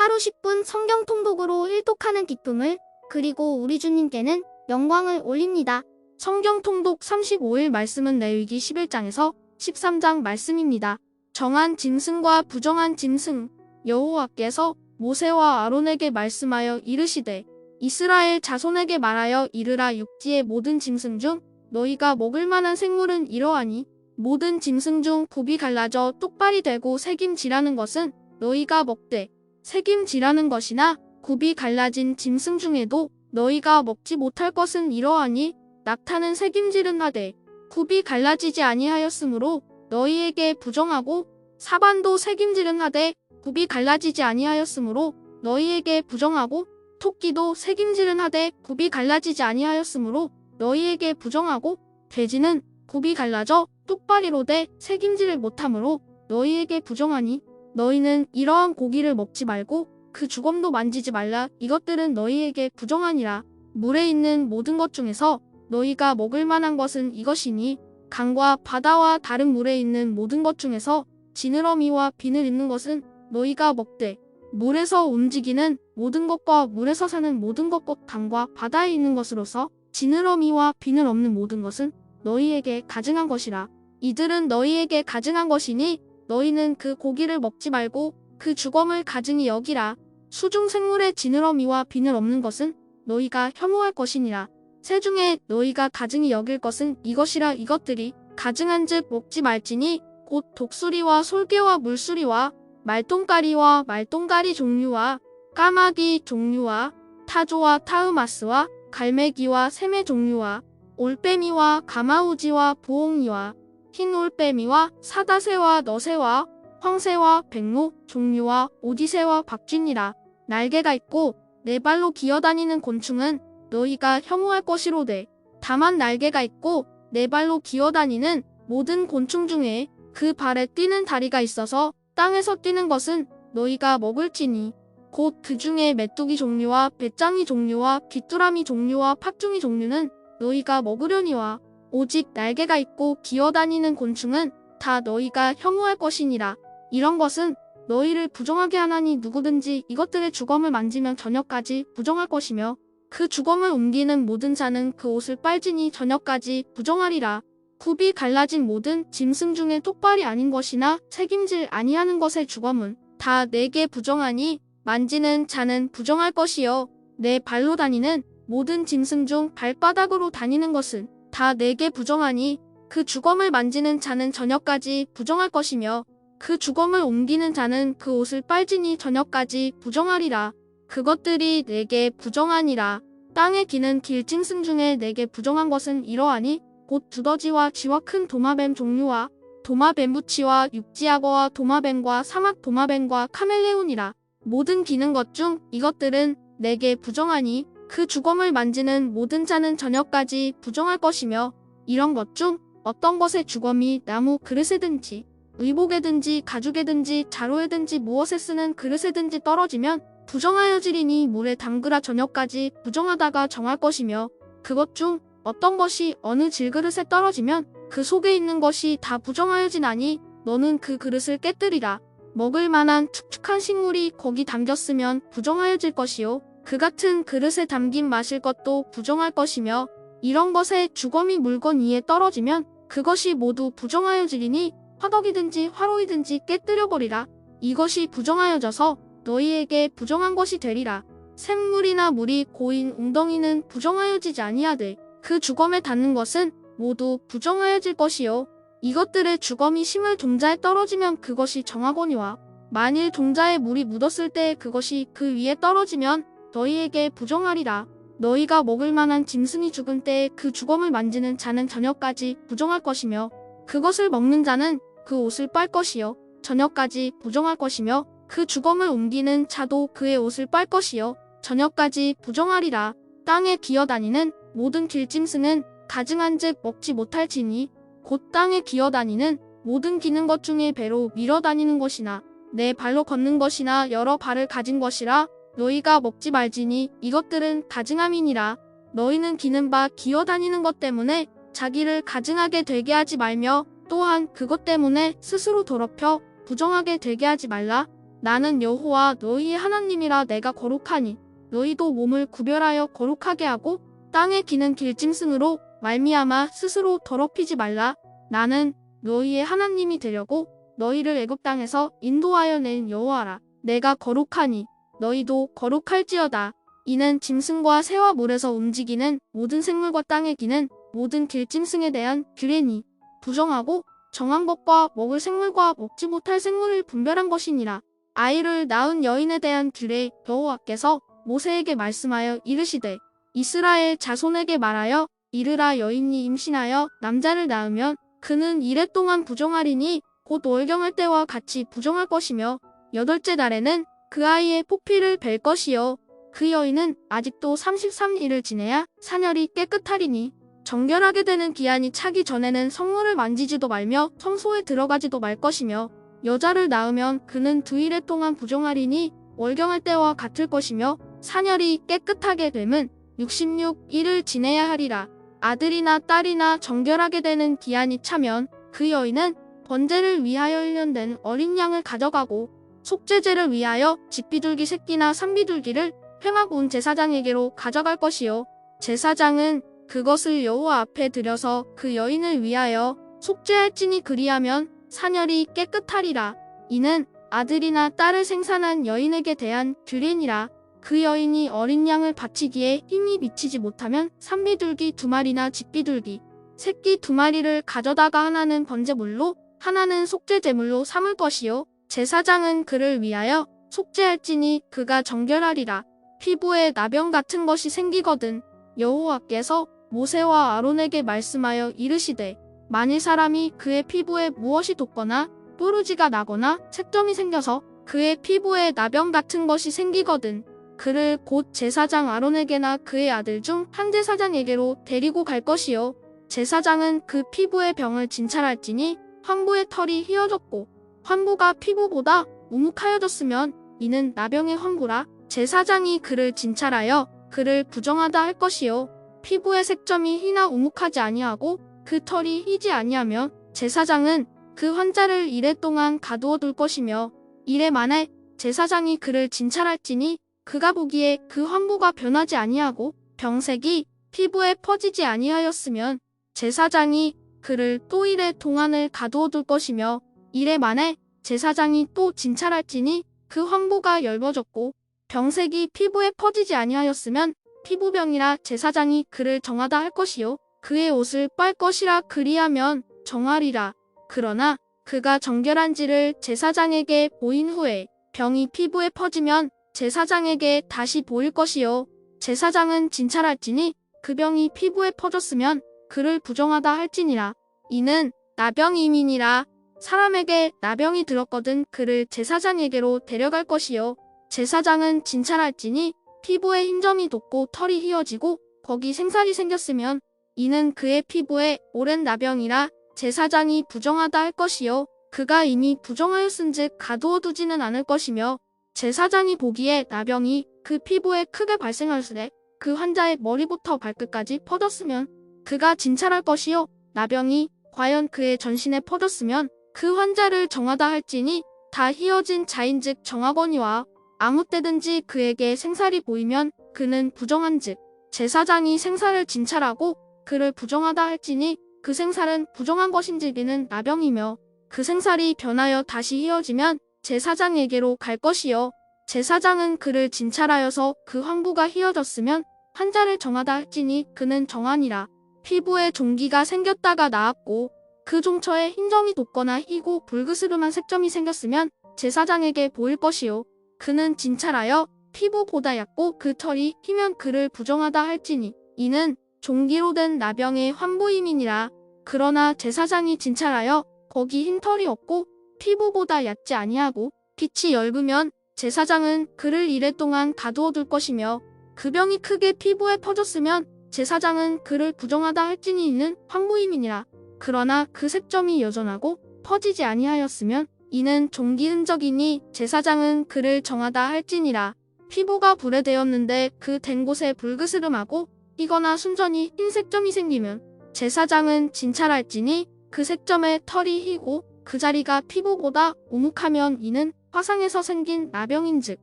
하루 10분 성경 통독으로 일독하는 기쁨을, 그리고 우리 주님께는 영광을 올립니다. 성경 통독 35일 말씀은 레위기 11장에서 13장 말씀입니다. 정한 짐승과 부정한 짐승. 여호와께서 모세와 아론에게 말씀하여 이르시되 이스라엘 자손에게 말하여 이르라. 육지의 모든 짐승 중 너희가 먹을 만한 생물은 이러하니 모든 짐승 중 굽이 갈라져 똑발이 되고 새김질하는 것은 너희가 먹되, 새김질하는 것이나 굽이 갈라진 짐승 중에도 너희가 먹지 못할 것은 이러하니 낙타는 새김질은 하되 굽이 갈라지지 아니하였으므로 너희에게 부정하고, 사반도 새김질은 하되 굽이 갈라지지 아니하였으므로 너희에게 부정하고, 토끼도 새김질은 하되 굽이 갈라지지 아니하였으므로 너희에게 부정하고, 돼지는 굽이 갈라져 똑바리로되 새김질을 못하므로 너희에게 부정하니 너희는 이러한 고기를 먹지 말고 그 주검도 만지지 말라. 이것들은 너희에게 부정하니라. 물에 있는 모든 것 중에서 너희가 먹을 만한 것은 이것이니 강과 바다와 다른 물에 있는 모든 것 중에서 지느러미와 비늘 있는 것은 너희가 먹되, 물에서 움직이는 모든 것과 물에서 사는 모든 것 곧 강과 바다에 있는 것으로서 지느러미와 비늘 없는 모든 것은 너희에게 가증한 것이라. 이들은 너희에게 가증한 것이니 너희는 그 고기를 먹지 말고 그 주검을 가증히 여기라. 수중 생물의 지느러미와 비늘 없는 것은 너희가 혐오할 것이니라. 새 중에 너희가 가증히 여길 것은 이것이라. 이것들이 가증한즉 먹지 말지니 곧 독수리와 솔개와 물수리와 말똥가리와 말똥가리 종류와 까마귀 종류와 타조와 타흐마스와 갈매기와 새매 종류와 올빼미와 가마우지와 보옹이와 흰 올빼미와 사다새와 너새와 황새와 백로 종류와 오디새와 박쥐니라. 날개가 있고 네 발로 기어다니는 곤충은 너희가 혐오할 것이로되, 다만 날개가 있고 네 발로 기어다니는 모든 곤충 중에 그 발에 뛰는 다리가 있어서 땅에서 뛰는 것은 너희가 먹을지니 곧 그 중에 메뚜기 종류와 배짱이 종류와 귀뚜라미 종류와 팥중이 종류는 너희가 먹으려니와, 오직 날개가 있고 기어다니는 곤충은 다 너희가 혐오할 것이니라. 이런 것은 너희를 부정하게 하나니 누구든지 이것들의 주검을 만지면 저녁까지 부정할 것이며, 그 주검을 옮기는 모든 자는 그 옷을 빨지니 저녁까지 부정하리라. 굽이 갈라진 모든 짐승 중에 똑발이 아닌 것이나 새김질 아니하는 것의 주검은 다 내게 부정하니 만지는 자는 부정할 것이요, 내 발로 다니는 모든 짐승 중 발바닥으로 다니는 것은 다 내게 부정하니 그 주검을 만지는 자는 저녁까지 부정할 것이며, 그 주검을 옮기는 자는 그 옷을 빨지니 저녁까지 부정하리라. 그것들이 내게 부정하니라. 땅에 기는 길짐승 중에 내게 부정한 것은 이러하니 곧 두더지와 쥐와 큰 도마뱀 종류와 도마뱀부치와 육지악어와 도마뱀과 사막 도마뱀과 카멜레온이라. 모든 기는 것 중 이것들은 내게 부정하니 그 주검을 만지는 모든 자는 저녁까지 부정할 것이며, 이런 것 중 어떤 것의 주검이 나무 그릇에든지 의복에든지 가죽에든지 자루에든지 무엇에 쓰는 그릇에든지 떨어지면 부정하여지리니 물에 담그라. 저녁까지 부정하다가 정할 것이며, 그것 중 어떤 것이 어느 질그릇에 떨어지면 그 속에 있는 것이 다 부정하여지나니 너는 그 그릇을 깨뜨리라. 먹을 만한 축축한 식물이 거기 담겼으면 부정하여질 것이요, 그 같은 그릇에 담긴 마실 것도 부정할 것이며, 이런 것에 주검이 물건 위에 떨어지면 그것이 모두 부정하여지리니 화덕이든지 화로이든지 깨뜨려버리라. 이것이 부정하여져서 너희에게 부정한 것이 되리라. 샘물이나 물이 고인 웅덩이는 부정하여지지 아니하되 그 주검에 닿는 것은 모두 부정하여질 것이요, 이것들의 주검이 심을 동자에 떨어지면 그것이 정하거니와, 만일 동자에 물이 묻었을 때 그것이 그 위에 떨어지면 너희에게 부정하리라. 너희가 먹을 만한 짐승이 죽은 때에 그 주검을 만지는 자는 저녁까지 부정할 것이며, 그것을 먹는 자는 그 옷을 빨 것이요, 저녁까지 부정할 것이며, 그 주검을 옮기는 자도 그의 옷을 빨 것이요, 저녁까지 부정하리라. 땅에 기어다니는 모든 길짐승은 가증한즉 먹지 못할지니 곧 땅에 기어다니는 모든 기는 것 중에 배로 밀어다니는 것이나 네 발로 걷는 것이나 여러 발을 가진 것이라. 너희가 먹지 말지니 이것들은 가증함이니라. 너희는 기는 바 기어다니는 것 때문에 자기를 가증하게 되게 하지 말며, 또한 그것 때문에 스스로 더럽혀 부정하게 되게 하지 말라. 나는 여호와 너희의 하나님이라. 내가 거룩하니 너희도 몸을 구별하여 거룩하게 하고 땅에 기는 길짐승으로 말미암아 스스로 더럽히지 말라. 나는 너희의 하나님이 되려고 너희를 애굽 땅에서 인도하여 낸 여호와라. 내가 거룩하니 너희도 거룩할지어다. 이는 짐승과 새와 물에서 움직이는 모든 생물과 땅에 기는 모든 길짐승에 대한 규례니 부정하고 정한 것과 먹을 생물과 먹지 못할 생물을 분별한 것이니라. 아이를 낳은 여인에 대한 규례. 여호와께서 모세에게 말씀하여 이르시되 이스라엘 자손에게 말하여 이르라. 여인이 임신하여 남자를 낳으면 그는 이래 동안 부정하리니 곧 월경할 때와 같이 부정할 것이며 8째 달에는 그 아이의 포피를 벨 것이요 그 여인은 아직도 33일을 지내야 사녀리 깨끗하리니 정결하게 되는 기한이 차기 전에는 성물을 만지지도 말며 성소에 들어가지도 말 것이며 여자를 낳으면 그는 2일 동안 부정하리니 월경할 때와 같을 것이며 사녀리 깨끗하게 됨은 66일을 지내야 하리라. 아들이나 딸이나 정결하게 되는 기한이 차면 그 여인은 번제를 위하여 1년 된 어린 양을 가져가고 속죄제를 위하여 집비둘기 새끼나 산비둘기를 횡하고 온 제사장에게로 가져갈 것이요 제사장은 그것을 여호와 앞에 들여서 그 여인을 위하여 속죄할지니 그리하면 사녀리 깨끗하리라. 이는 아들이나 딸을 생산한 여인에게 대한 규례니라. 그 여인이 어린 양을 바치기에 힘이 미치지 못하면 산비둘기 2마리나 집비둘기 새끼 2마리를 가져다가 하나는 번제물로 하나는 속죄제물로 삼을 것이요 제사장은 그를 위하여 속죄할지니 그가 정결하리라. 피부에 나병 같은 것이 생기거든 여호와께서 모세와 아론에게 말씀하여 이르시되 만일 사람이 그의 피부에 무엇이 돋거나 뾰루지가 나거나 색점이 생겨서 그의 피부에 나병 같은 것이 생기거든 그를 곧 제사장 아론에게나 그의 아들 중 한 제사장에게로 데리고 갈 것이요 제사장은 그 피부의 병을 진찰할지니 환부의 털이 휘어졌고 환부가 피부보다 우묵하여졌으면 이는 나병의 환부라. 제사장이 그를 진찰하여 그를 부정하다 할 것이요 피부의 색점이 희나 우묵하지 아니하고 그 털이 희지 아니하면 제사장은 그 환자를 이래 동안 가두어 둘 것이며 이래 만에 제사장이 그를 진찰할지니 그가 보기에 그 환부가 변하지 아니하고 병색이 피부에 퍼지지 아니하였으면 제사장이 그를 또 이래 동안을 가두어 둘 것이며 이래 만에 제사장이 또 진찰할지니 그 환부가 엷어졌고 병색이 피부에 퍼지지 아니하였으면 피부병이라 제사장이 그를 정하다 할 것이요 그의 옷을 빨 것이라 그리하면 정하리라. 그러나 그가 정결한지를 제사장에게 보인 후에 병이 피부에 퍼지면 제사장에게 다시 보일 것이요 제사장은 진찰할지니 그 병이 피부에 퍼졌으면 그를 부정하다 할지니라. 이는 나병임이니라. 사람에게 나병이 들었거든 그를 제사장에게로 데려갈 것이요 제사장은 진찰할지니 피부에 흰점이 돋고 털이 휘어지고 거기 생살이 생겼으면 이는 그의 피부에 오랜 나병이라 제사장이 부정하다 할 것이요 그가 이미 부정하였은즉 가두어 두지는 않을 것이며 제사장이 보기에 나병이 그 피부에 크게 발생하였으되 그 환자의 머리부터 발끝까지 퍼졌으면 그가 진찰할 것이요 나병이 과연 그의 전신에 퍼졌으면 그 환자를 정하다 할지니 다 휘어진 자인즉 정하거니와 아무 때든지 그에게 생살이 보이면 그는 부정한즉 제사장이 생살을 진찰하고 그를 부정하다 할지니 그 생살은 부정한 것인즉 이는 나병이며 그 생살이 변하여 다시 휘어지면 제사장에게로 갈 것이요 제사장은 그를 진찰하여서 그 환부가 휘어졌으면 환자를 정하다 할지니 그는 정하니라. 피부에 종기가 생겼다가 나았고 그 종처에 흰점이 돋거나 희고 불그스름한 색점이 생겼으면 제사장에게 보일 것이요 그는 진찰하여 피부보다 얇고 그 털이 희면 그를 부정하다 할지니 이는 종기로 된 나병의 환부임이니라. 그러나 제사장이 진찰하여 거기 흰 털이 없고 피부보다 얕지 아니하고 빛이 엷으면 제사장은 그를 이래 동안 가두어 둘 것이며 그 병이 크게 피부에 퍼졌으면 제사장은 그를 부정하다 할지니 이는 환부임이니라. 그러나 그 색점이 여전하고 퍼지지 아니하였으면 이는 종기 흔적이니 제사장은 그를 정하다 할지니라. 피부가 불에 대었는데 그 된 곳에 불그스름하고 희거나 순전히 흰 색점이 생기면 제사장은 진찰할지니 그 색점에 털이 희고 그 자리가 피부보다 우묵하면 이는 화상에서 생긴 나병인즉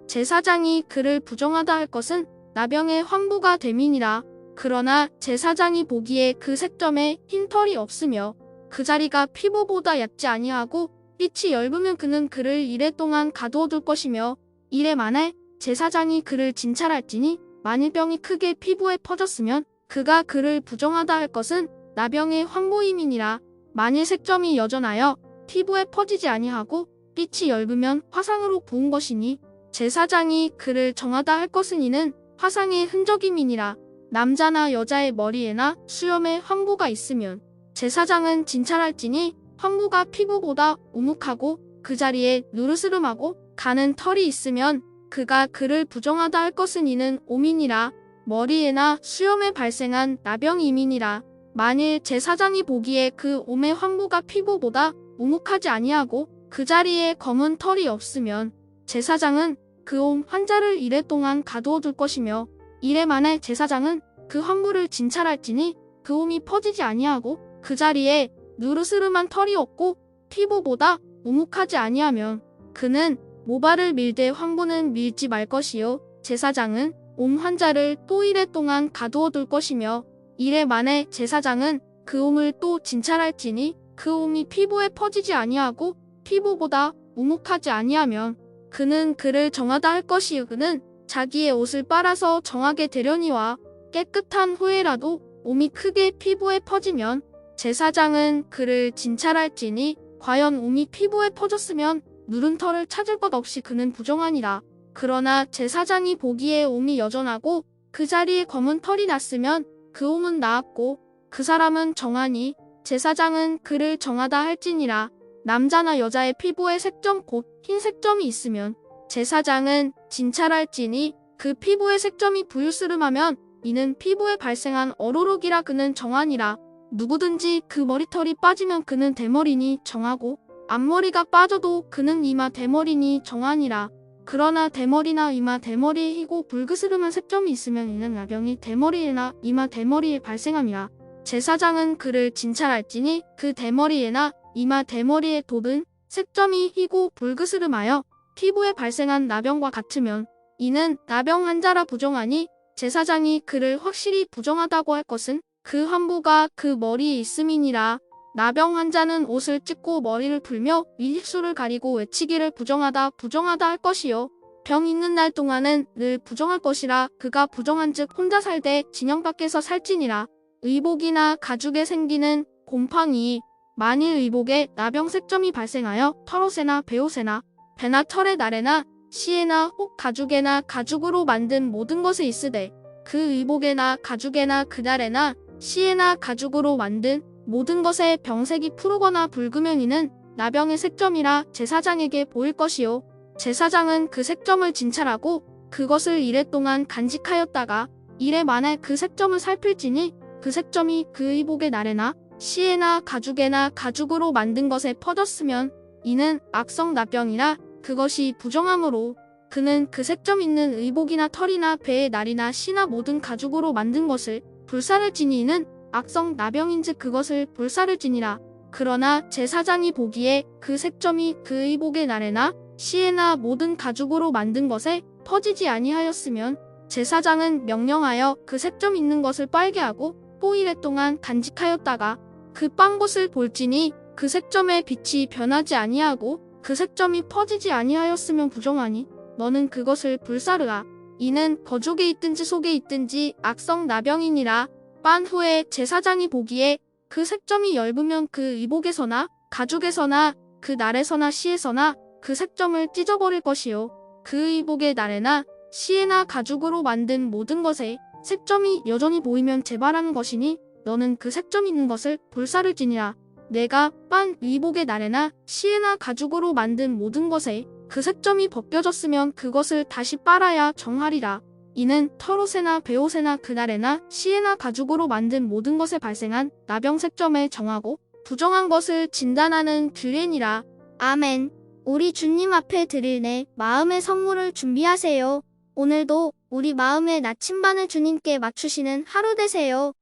제사장이 그를 부정하다 할 것은 나병의 황부가 됨이니라. 그러나 제사장이 보기에 그 색점에 흰 털이 없으며 그 자리가 피부보다 얕지 아니하고 빛이 엷으면 그는 그를 이래 동안 가두어둘 것이며 이래 만에 제사장이 그를 진찰할지니 만일 병이 크게 피부에 퍼졌으면 그가 그를 부정하다 할 것은 나병의 황부임이니라. 만일 색점이 여전하여 피부에 퍼지지 아니하고 빛이 엷으면 화상으로 부은 것이니 제사장이 그를 정하다 할 것은 이는 화상의 흔적임이니라. 남자나 여자의 머리에나 수염에 황부가 있으면 제사장은 진찰할지니 황부가 피부보다 우묵하고 그 자리에 누르스름하고 가는 털이 있으면 그가 그를 부정하다 할 것은 이는 오민이라. 머리에나 수염에 발생한 나병임이니라. 만일 제사장이 보기에 그 옴의 황부가 피부보다 우묵하지 아니하고 그 자리에 검은 털이 없으면 제사장은 그 옴 환자를 이래 동안 가두어둘 것이며 이래 만에 제사장은 그 황부를 진찰할지니 그 옴이 퍼지지 아니하고 그 자리에 누르스름한 털이 없고 피부보다 우묵하지 아니하면 그는 모발을 밀되 황부는 밀지 말 것이요 제사장은 옴 환자를 또 이래 동안 가두어둘 것이며 이래 만에 제사장은 그 옴을 또 진찰할지니 그 옴이 피부에 퍼지지 아니하고 피부보다 우묵하지 아니하면 그는 그를 정하다 할 것이요 그는 자기의 옷을 빨아서 정하게 되려니와 깨끗한 후에라도 옴이 크게 피부에 퍼지면 제사장은 그를 진찰할지니 과연 옴이 피부에 퍼졌으면 누른 털을 찾을 것 없이 그는 부정하니라. 그러나 제사장이 보기에 옴이 여전하고 그 자리에 검은 털이 났으면 그 옴은 나았고 그 사람은 정하니 제사장은 그를 정하다 할지니라. 남자나 여자의 피부에 색점 곧 흰 색점이 있으면 제사장은 진찰할지니 그 피부의 색점이 부유스름하면 이는 피부에 발생한 얼오록이라 그는 정하니라. 누구든지 그 머리털이 빠지면 그는 대머리니 정하고 앞머리가 빠져도 그는 이마 대머리니 정하니라. 그러나 대머리나 이마 대머리에 희고 붉으스름한 색점이 있으면 이는 나병이 대머리에나 이마 대머리에 발생함이라. 제사장은 그를 진찰할지니 그 대머리에나 이마 대머리에 돋은 색점이 희고 붉으스름하여 피부에 발생한 나병과 같으면 이는 나병 환자라 부정하니 제사장이 그를 확실히 부정하다고 할 것은 그 환부가 그 머리에 있음이니라. 나병 환자는 옷을 찢고 머리를 풀며 위입술을 가리고 외치기를 부정하다 할 것이요 병 있는 날 동안은 늘 부정할 것이라. 그가 부정한즉 혼자 살되 진영 밖에서 살지니라. 의복이나 가죽에 생기는 곰팡이 만일 의복에 나병 색점이 발생하여 털옷에나 베옷에나 배나 털의 날에나 시에나 혹 가죽에나 가죽으로 만든 모든 것에 있으되 그 의복에나 가죽에나 그날에나 시에나 가죽으로 만든 모든 것에 병색이 푸르거나 붉으면 이는 나병의 색점이라 제사장에게 보일 것이요 제사장은 그 색점을 진찰하고 그것을 이래 동안 간직하였다가 이래 만에 그 색점을 살필지니 그 색점이 그 의복의 날에나 시에나 가죽에나 가죽으로 만든 것에 퍼졌으면 이는 악성 나병이라 그것이 부정함으로 그는 그 색점 있는 의복이나 털이나 배의 날이나 시나 모든 가죽으로 만든 것을 불사를지니 이는 악성 나병인즉 그것을 불사를지니라. 그러나 제사장이 보기에 그 색점이 그 의복의 날에나 시에나 모든 가죽으로 만든 것에 퍼지지 아니하였으면 제사장은 명령하여 그 색점 있는 것을 빨게 하고 포일에 동안 간직하였다가 그 빤 것을 볼지니 그 색점의 빛이 변하지 아니하고 그 색점이 퍼지지 아니하였으면 부정하니 너는 그것을 불사르라. 이는 거죽에 있든지 속에 있든지 악성 나병이니라. 빤 후에 제사장이 보기에 그 색점이 엷으면 그 의복에서나 가죽에서나 그 날에서나 시에서나 그 색점을 찢어버릴 것이요 그 의복의 날에나 시에나 가죽으로 만든 모든 것에 색점이 여전히 보이면 재발하는 것이니 너는 그 색점 있는 것을 불사를지니라. 내가 빤 의복의 날에나 시에나 가죽으로 만든 모든 것에 그 색점이 벗겨졌으면 그것을 다시 빨아야 정하리라. 이는 털옷에나 베옷에나 그날에나 시에나 가죽으로 만든 모든 것에 발생한 나병 색점을 정하고 부정한 것을 진단하는 규례니라. 아멘. 우리 주님 앞에 드릴 내 마음의 선물을 준비하세요. 오늘도 우리 마음의 나침반을 주님께 맞추시는 하루 되세요.